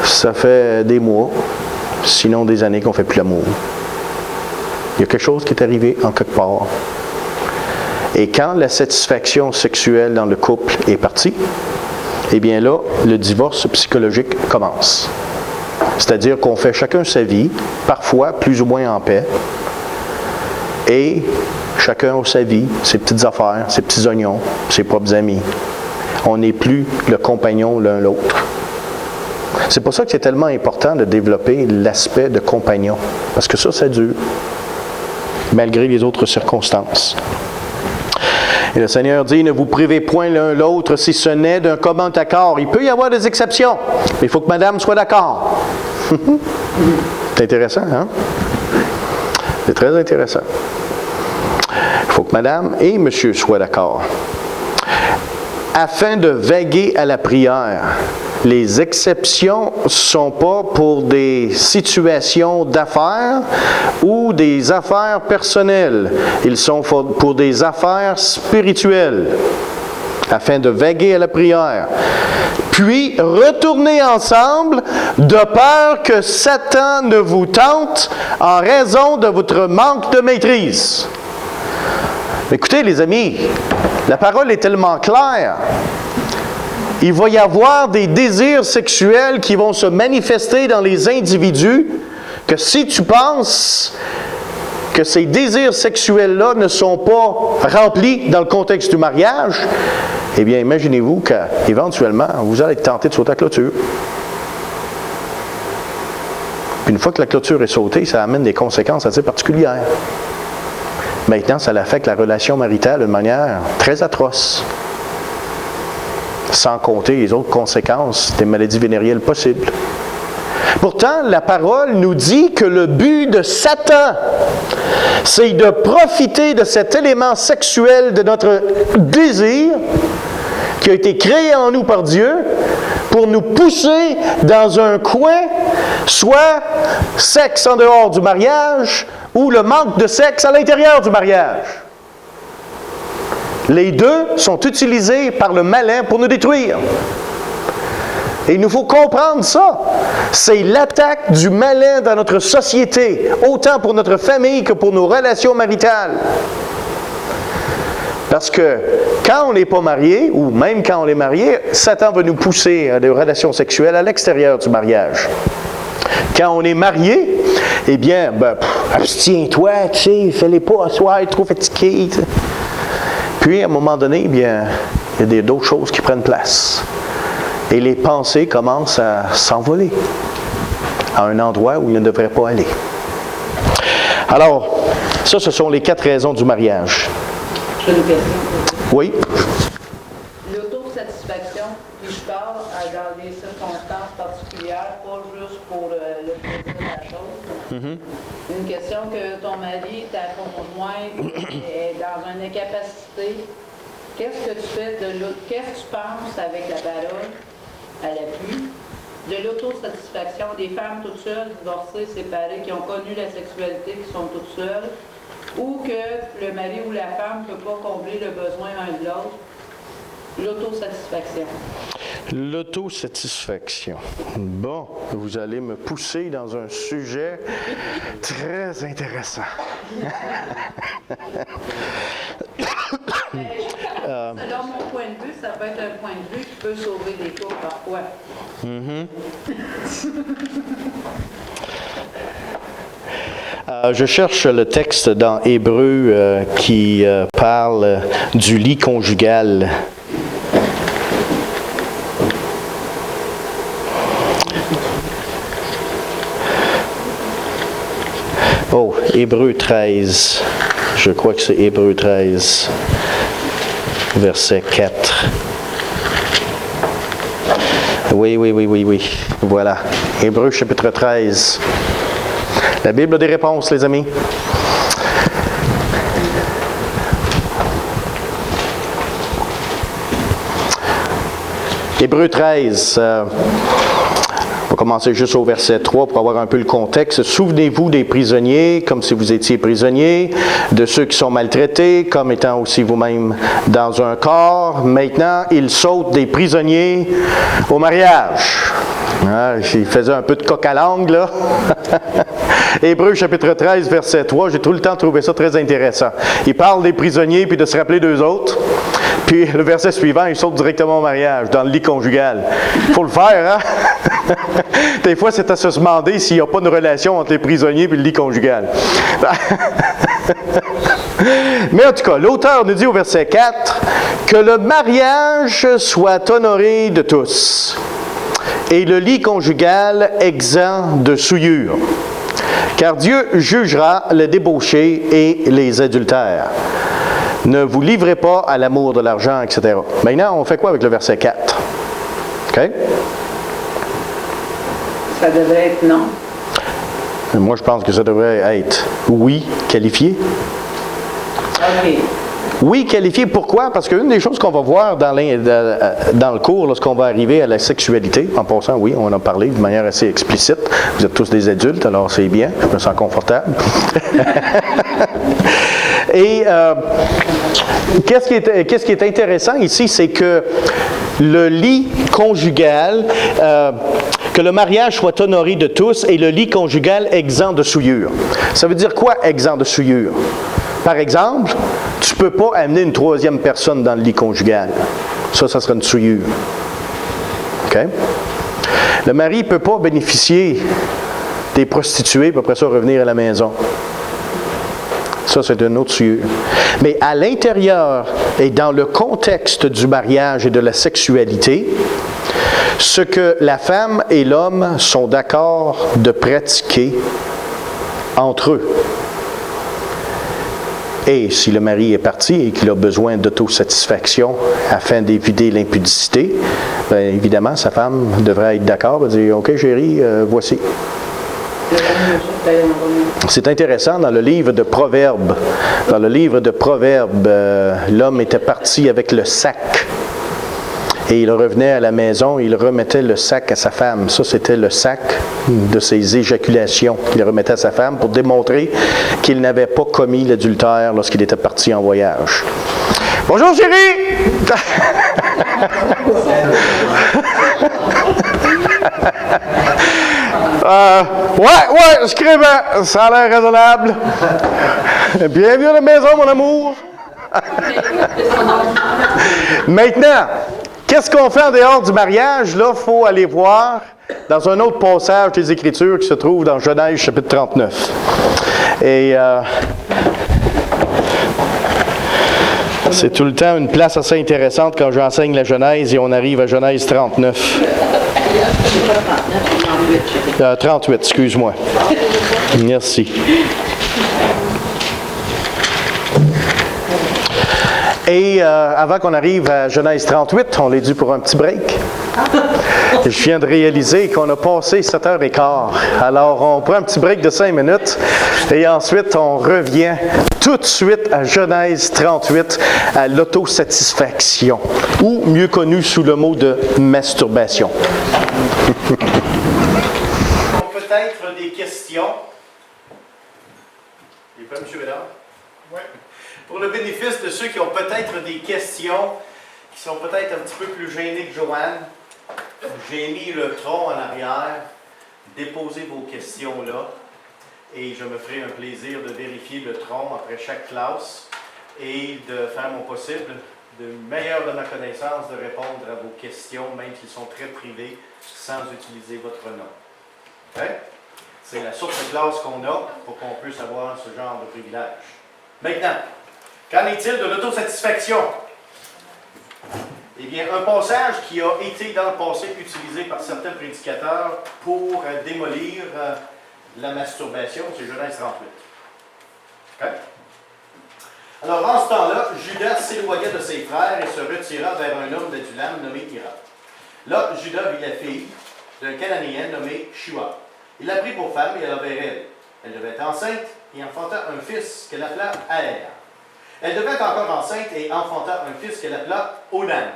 Ça fait des mois, sinon des années qu'on ne fait plus l'amour. Il y a quelque chose qui est arrivé en quelque part. Et quand la satisfaction sexuelle dans le couple est partie, eh bien là, le divorce psychologique commence. C'est-à-dire qu'on fait chacun sa vie, parfois plus ou moins en paix, et chacun a sa vie, ses petites affaires, ses petits oignons, ses propres amis. On n'est plus le compagnon l'un l'autre. C'est pour ça que c'est tellement important de développer l'aspect de compagnon, parce que ça dure, malgré les autres circonstances. Et le Seigneur dit, ne vous privez point l'un l'autre si ce n'est d'un commun accord. Il peut y avoir des exceptions, mais il faut que madame soit d'accord. C'est intéressant, hein? C'est très intéressant. Il faut que madame et monsieur soient d'accord. Afin de veiller à la prière. Les exceptions ne sont pas pour des situations d'affaires ou des affaires personnelles. Ils sont pour des affaires spirituelles, afin de veiller à la prière. Puis, retournez ensemble, de peur que Satan ne vous tente en raison de votre manque de maîtrise. Écoutez, les amis, la parole est tellement claire. Il va y avoir des désirs sexuels qui vont se manifester dans les individus, que si tu penses que ces désirs sexuels-là ne sont pas remplis dans le contexte du mariage, eh bien, imaginez-vous qu'éventuellement, vous allez être tenté de sauter la clôture. Puis une fois que la clôture est sautée, ça amène des conséquences assez particulières. Maintenant, ça affecte la relation maritale d'une manière très atroce. Sans compter les autres conséquences des maladies vénérielles possibles. Pourtant, la parole nous dit que le but de Satan, c'est de profiter de cet élément sexuel de notre désir, qui a été créé en nous par Dieu, pour nous pousser dans un coin, soit sexe en dehors du mariage, ou le manque de sexe à l'intérieur du mariage. Les deux sont utilisés par le malin pour nous détruire. Et il nous faut comprendre ça. C'est l'attaque du malin dans notre société, autant pour notre famille que pour nos relations maritales. Parce que quand on n'est pas marié, ou même quand on est marié, Satan va nous pousser à des relations sexuelles à l'extérieur du mariage. Quand on est marié, eh bien, abstiens-toi, tu sais, fais-les pas à soir, trop fatigué. Tu sais. Puis, à un moment donné, eh bien, il y a d'autres choses qui prennent place. Et les pensées commencent à s'envoler à un endroit où ils ne devraient pas aller. Alors, ça, ce sont les 4 raisons du mariage. J'ai une question. Oui? L'autosatisfaction, puis je parle dans des circonstances particulières, pas juste pour le plaisir de la chose. Mm-hmm. Une question que ton mari, ta conjointe, est dans une incapacité. Qu'est-ce que tu fais qu'est-ce que tu penses avec la parole à l'appui de l'autosatisfaction des femmes toutes seules, divorcées, séparées, qui ont connu la sexualité, qui sont toutes seules, ou que le mari ou la femme ne peut pas combler le besoin l'un de l'autre? L'autosatisfaction. L'autosatisfaction. Bon, vous allez me pousser dans un sujet très intéressant. Selon mon point de vue, ça peut être un point de vue qui peut sauver des couples parfois. Mm-hmm. Je cherche le texte dans Hébreux qui parle du lit conjugal. Oh, Hébreux 13. Je crois que c'est Hébreux 13, verset 4. Oui. Voilà. Hébreux chapitre 13. La Bible a des réponses, les amis. Hébreux 13, va commencer juste au verset 3 pour avoir un peu le contexte. Souvenez-vous des prisonniers, comme si vous étiez prisonniers, de ceux qui sont maltraités, comme étant aussi vous-même dans un corps. Maintenant, il saute des prisonniers au mariage. Ah, il faisait un peu de coq à l'angle, là. Hébreux chapitre 13, verset 3, j'ai tout le temps trouvé ça très intéressant. Il parle des prisonniers, puis de se rappeler d'eux autres. Puis le verset suivant, il saute directement au mariage, dans le lit conjugal. Il faut le faire, hein? Des fois, c'est à se demander s'il n'y a pas de relation entre les prisonniers et le lit conjugal. Mais en tout cas, l'auteur nous dit au verset 4 que le mariage soit honoré de tous et le lit conjugal exempt de souillure. Car Dieu jugera les débauchés et les adultères. Ne vous livrez pas à l'amour de l'argent, etc. Maintenant, on fait quoi avec le verset 4? OK? Ça devrait être non. Moi, je pense que ça devrait être oui, qualifié. OK. Oui, qualifié. Pourquoi? Parce qu'une des choses qu'on va voir dans le cours, lorsqu'on va arriver à la sexualité, en passant, oui, on en a parlé de manière assez explicite. Vous êtes tous des adultes, alors c'est bien, je me sens confortable. Et qu'est-ce qui est intéressant ici, c'est que le lit conjugal, que le mariage soit honoré de tous et le lit conjugal exempt de souillure. Ça veut dire quoi, exempt de souillure? Par exemple, tu ne peux pas amener une troisième personne dans le lit conjugal. Ça serait une souillure. OK? Le mari ne peut pas bénéficier des prostituées, puis après ça, revenir à la maison. Ça, c'est une autre souillure. Mais à l'intérieur et dans le contexte du mariage et de la sexualité, ce que la femme et l'homme sont d'accord de pratiquer entre eux. Et si le mari est parti et qu'il a besoin d'autosatisfaction afin d'éviter l'impudicité, bien évidemment, sa femme devrait être d'accord, va dire « OK, chérie, voici ». C'est intéressant, dans le livre de Proverbes, l'homme était parti avec le sac. Et il revenait à la maison, il remettait le sac à sa femme. Ça, c'était le sac de ses éjaculations qu'il remettait à sa femme pour démontrer qu'il n'avait pas commis l'adultère lorsqu'il était parti en voyage. Bonjour, chérie! Ouais, je crée bien. Ça a l'air raisonnable. Bienvenue à la maison, mon amour. Maintenant, qu'est-ce qu'on fait en dehors du mariage? Là, il faut aller voir dans un autre passage des Écritures qui se trouve dans Genèse chapitre 39. Et c'est tout le temps une place assez intéressante quand j'enseigne la Genèse et on arrive à Genèse 39. 38, excuse-moi. Merci. Et avant qu'on arrive à Genèse 38, on est dû pour un petit break. Je viens de réaliser qu'on a passé 7h15. Alors, on prend un petit break de 5 minutes et ensuite, on revient tout de suite à Genèse 38, à l'autosatisfaction, ou mieux connu sous le mot de masturbation. Peut-être des questions. Il est prêt, M. Bédard? Oui. Pour le bénéfice de ceux qui ont peut-être des questions, qui sont peut-être un petit peu plus gênés que Joanne, j'ai mis le tronc en arrière. Déposez vos questions là et je me ferai un plaisir de vérifier le tronc après chaque classe et de faire mon possible, de meilleur de ma connaissance, de répondre à vos questions, même s'ils sont très privés, sans utiliser votre nom. Okay? C'est la sorte de classe qu'on a pour qu'on puisse avoir ce genre de privilège. Maintenant, qu'en est-il de l'autosatisfaction? Eh bien, un passage qui a été dans le passé utilisé par certains prédicateurs pour démolir la masturbation, c'est Genèse 38. Okay? Alors, en ce temps-là, Judas s'éloigna de ses frères et se retira vers un homme d'Adulam nommé Hira. Là, Judas vit la fille d'un Cananéen nommé Shua. Il la prit pour femme et elle obéit elle. Elle devait être enceinte et enfanta un fils qu'elle appela Aher. Elle devint encore enceinte et enfanta un fils qu'elle appela Onan.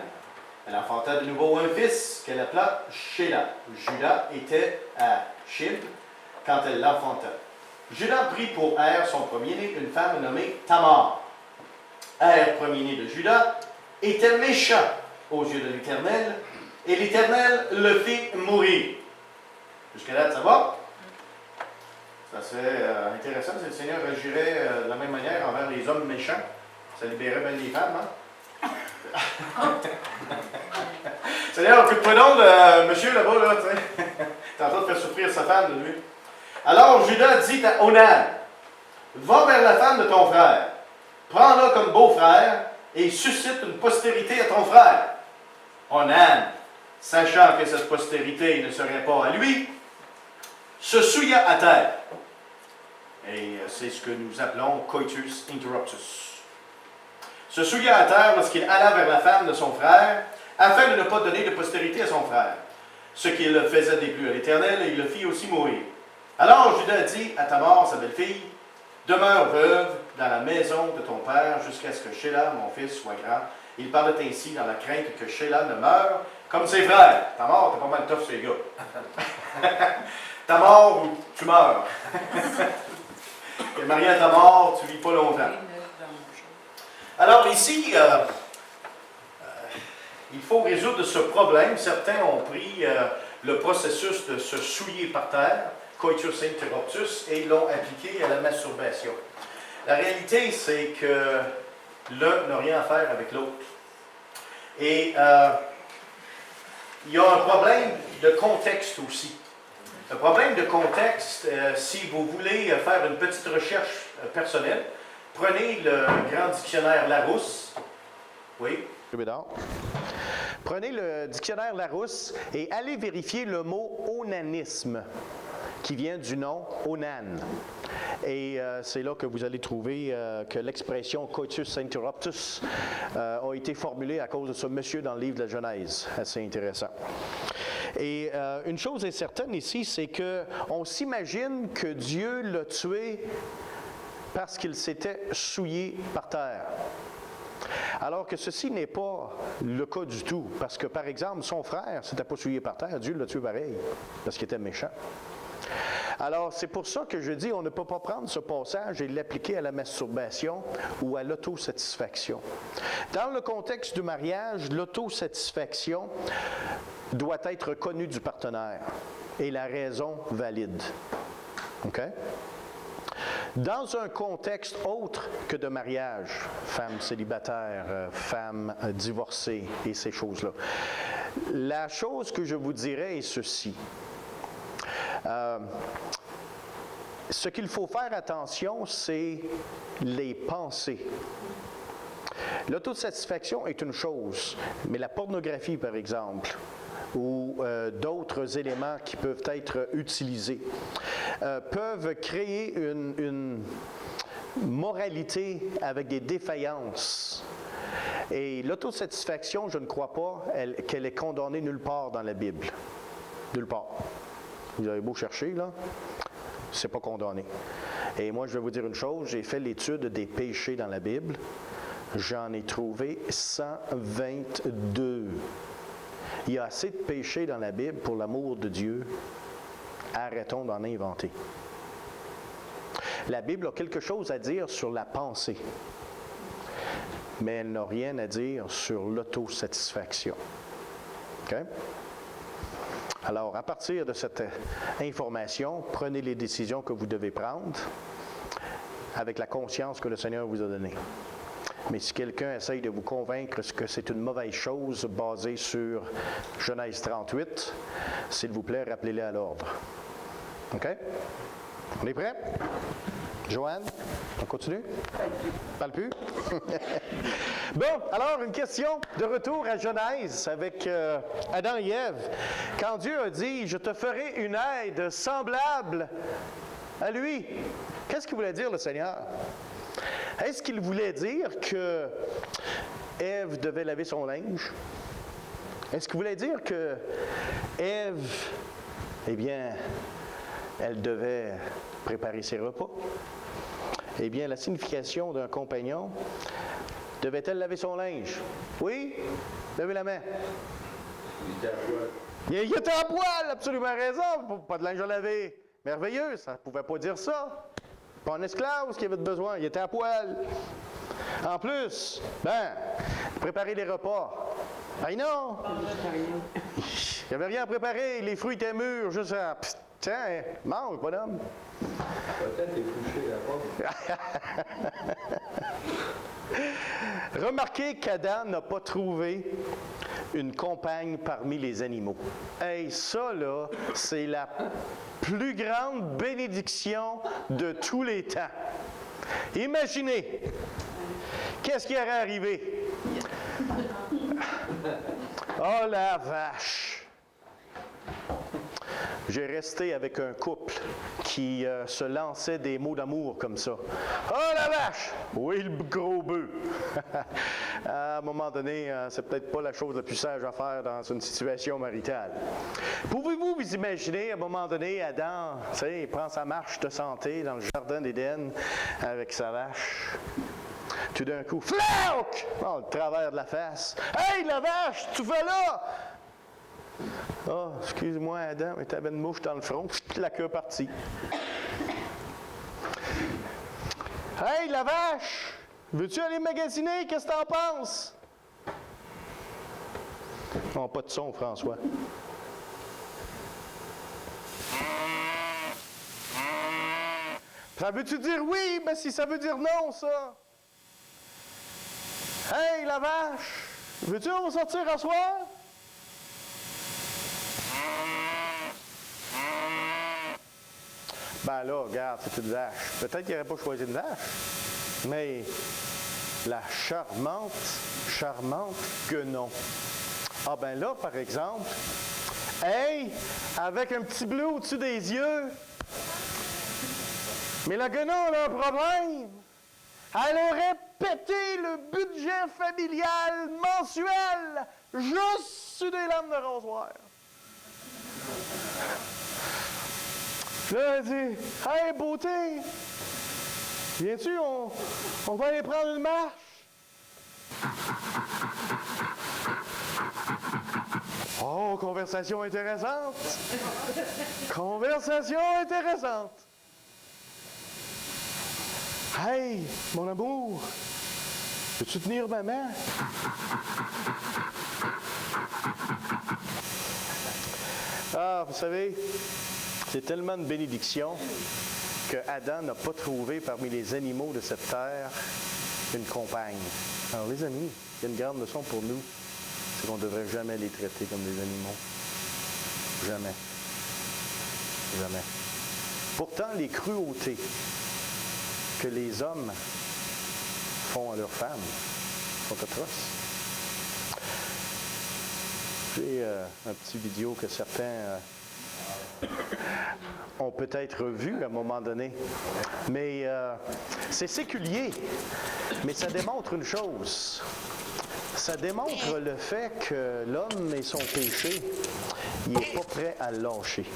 Elle enfanta de nouveau un fils qu'elle appela Shéla. Judas était à Chib quand elle l'enfanta. Judas prit pour son premier-né, une femme nommée Tamar. Premier-né de Judas, était méchant aux yeux de l'Éternel, et l'Éternel le fit mourir. Jusqu'à là, ça va? Ça serait intéressant si le Seigneur agirait de la même manière envers les hommes méchants. Ça libérait bien les femmes, hein? Seigneur, occupe-toi donc de monsieur là-bas, là, tu sais. T'es en train de faire souffrir sa femme de lui. Alors Judas dit à Onan, va vers la femme de ton frère, prends-la comme beau-frère et suscite une postérité à ton frère. Onan, sachant que cette postérité ne serait pas à lui, se souilla à terre. Et c'est ce que nous appelons coitus interruptus. Se souilla à terre lorsqu'il alla vers la femme de son frère, afin de ne pas donner de postérité à son frère. Ce qui le faisait déplu à l'Éternel, et il le fit aussi mourir. Alors Judas dit à Tamar, sa belle-fille, demeure veuve dans la maison de ton père jusqu'à ce que Shéla, mon fils, soit grand. Il parlait ainsi dans la crainte que Shéla ne meure comme ses frères. Tamar, t'es pas mal tough, ces gars. Tamar ou tu meurs. Et marié à Tamar, tu vis pas longtemps. Alors ici, il faut résoudre ce problème. Certains ont pris le processus de se souiller par terre, coitus interruptus, et l'ont appliqué à la masturbation. La réalité, c'est que l'un n'a rien à faire avec l'autre. Et il y a un problème de contexte aussi. Le problème de contexte, si vous voulez faire une petite recherche personnelle, prenez le grand dictionnaire Larousse. Oui. Prenez le dictionnaire Larousse et allez vérifier le mot onanisme, qui vient du nom onan. Et c'est là que vous allez trouver que l'expression coitus interruptus a été formulée à cause de ce monsieur dans le livre de la Genèse. Assez intéressant. Et une chose est certaine ici, c'est qu'on s'imagine que Dieu l'a tué parce qu'il s'était souillé par terre. Alors que ceci n'est pas le cas du tout. Parce que, par exemple, son frère ne s'était pas souillé par terre, Dieu l'a tué pareil, parce qu'il était méchant. Alors, c'est pour ça que je dis, on ne peut pas prendre ce passage et l'appliquer à la masturbation ou à l'autosatisfaction. Dans le contexte du mariage, l'autosatisfaction doit être connue du partenaire et la raison valide. OK? Dans un contexte autre que de mariage, femme célibataire, femme divorcée et ces choses-là, la chose que je vous dirais est ceci. Ce qu'il faut faire attention, c'est les pensées. L'autosatisfaction est une chose, mais la pornographie, par exemple, ou d'autres éléments qui peuvent être utilisés, peuvent créer une moralité avec des défaillances. Et l'autosatisfaction, je ne crois pas qu'elle est condamnée nulle part dans la Bible. Nulle part. Vous avez beau chercher, là, c'est pas condamné. Et moi, je vais vous dire une chose, j'ai fait l'étude des péchés dans la Bible. J'en ai trouvé 122. Il y a assez de péchés dans la Bible pour l'amour de Dieu. Arrêtons d'en inventer. La Bible a quelque chose à dire sur la pensée, mais elle n'a rien à dire sur l'autosatisfaction. OK? Alors, à partir de cette information, prenez les décisions que vous devez prendre avec la conscience que le Seigneur vous a donnée. Mais si quelqu'un essaye de vous convaincre que c'est une mauvaise chose basée sur Genèse 38, s'il vous plaît, rappelez-les à l'ordre. OK? On est prêt? Joanne, on continue? Parle plus? Bon, alors une question de retour à Genèse avec Adam et Ève. Quand Dieu a dit « Je te ferai une aide semblable à lui », qu'est-ce qu'il voulait dire le Seigneur? Est-ce qu'il voulait dire que Ève devait laver son linge? Est-ce qu'il voulait dire que Ève, eh bien, elle devait préparer ses repas? Eh bien, la signification d'un compagnon Devait-elle laver son linge? Oui? Levez la main. Il était à poil. Il était à poil, absolument raison. Pas de linge à laver. Merveilleux, ça ne pouvait pas dire ça. Pas un esclave qui avait besoin, il était à poil. En plus, préparer les repas. Ah non! Il n'y avait rien à préparer, les fruits étaient mûrs, juste à... Psst, tiens, mange, bonhomme. Peut-être est couché là-bas. Remarquez qu'Adam n'a pas trouvé une compagne parmi les animaux. Hey, ça, là, c'est la plus grande bénédiction de tous les temps. Imaginez, qu'est-ce qui aurait arrivé? Oh la vache! J'ai resté avec un couple qui se lançait des mots d'amour comme ça. Oh la vache! Oui, le gros bœuf! À un moment donné, c'est peut-être pas la chose la plus sage à faire dans une situation maritale. Pouvez-vous vous imaginer, à un moment donné, Adam, tu sais, il prend sa marche de santé dans le jardin d'Éden avec sa vache. Tout d'un coup, flauk! Oh, le travers de la face. Hey, la vache, tu fais là? Oh, excuse-moi, Adam, mais t'avais une mouche dans le front, la queue partie. Hey, la vache! Veux-tu aller magasiner? Qu'est-ce que t'en penses? Non, pas de son, François. Ça veut-tu dire oui? Ben si ça veut dire non, ça. Hey, la vache! Veux-tu on va sortir à soir? Ben là, regarde, c'est une vache. Peut-être qu'il n'aurait pas choisi une vache, mais la charmante guenon. Ah ben là, par exemple, hey, avec un petit bleu au-dessus des yeux. Mais la guenon, elle a un problème. Elle aurait pété le budget familial mensuel juste sur des lames de rasoir. Là, elle dit, « Hey, beauté, viens-tu, on va aller prendre une marche? » Oh, conversation intéressante! Conversation intéressante! Hey, mon amour, peux-tu tenir ma main? Ah, vous savez, c'est tellement une bénédiction que Adam n'a pas trouvé parmi les animaux de cette terre une compagne. Alors, les amis, il y a une grande leçon pour nous, c'est qu'on ne devrait jamais les traiter comme des animaux. Jamais. Jamais. Pourtant, les cruautés que les hommes font à leurs femmes sont atroces. J'ai un petit vidéo que certains ont peut-être vu à un moment donné. Mais c'est séculier. Mais ça démontre une chose. Ça démontre le fait que l'homme et son péché, il n'est pas prêt à le lâcher.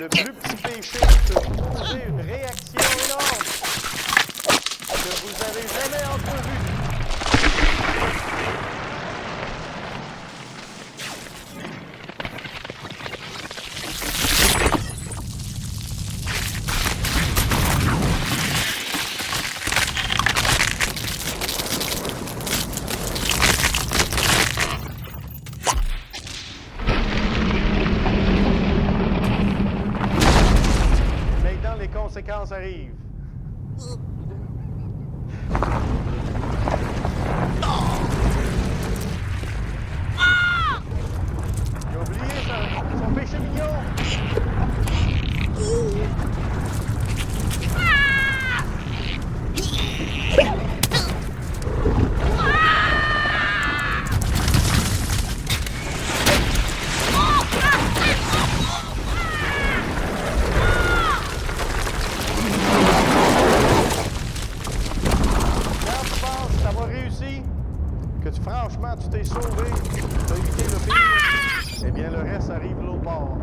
Le plus petit péché peut causer une réaction énorme que vous n'avez jamais entrevue. Conséquences arrivent. J'ai oublié que franchement, tu t'es sauvé, tu as évité le pire, eh bien, le reste arrive de l'autre bord.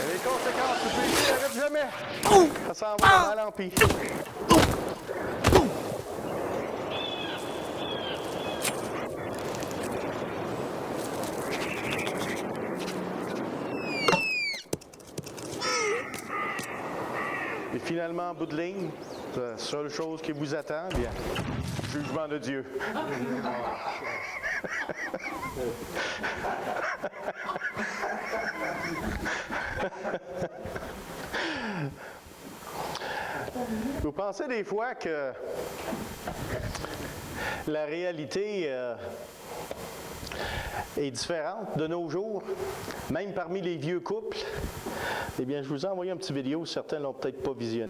Les conséquences, tu peux ici, arrête jamais. Ça s'en va de mal en pis. Et finalement, en bout de ligne, la seule chose qui vous attend, bien, jugement de Dieu. Vous pensez des fois que la réalité est différente de nos jours, même parmi les vieux couples? Eh bien, je vous ai envoyé une petite vidéo, certains ne l'ont peut-être pas visionné.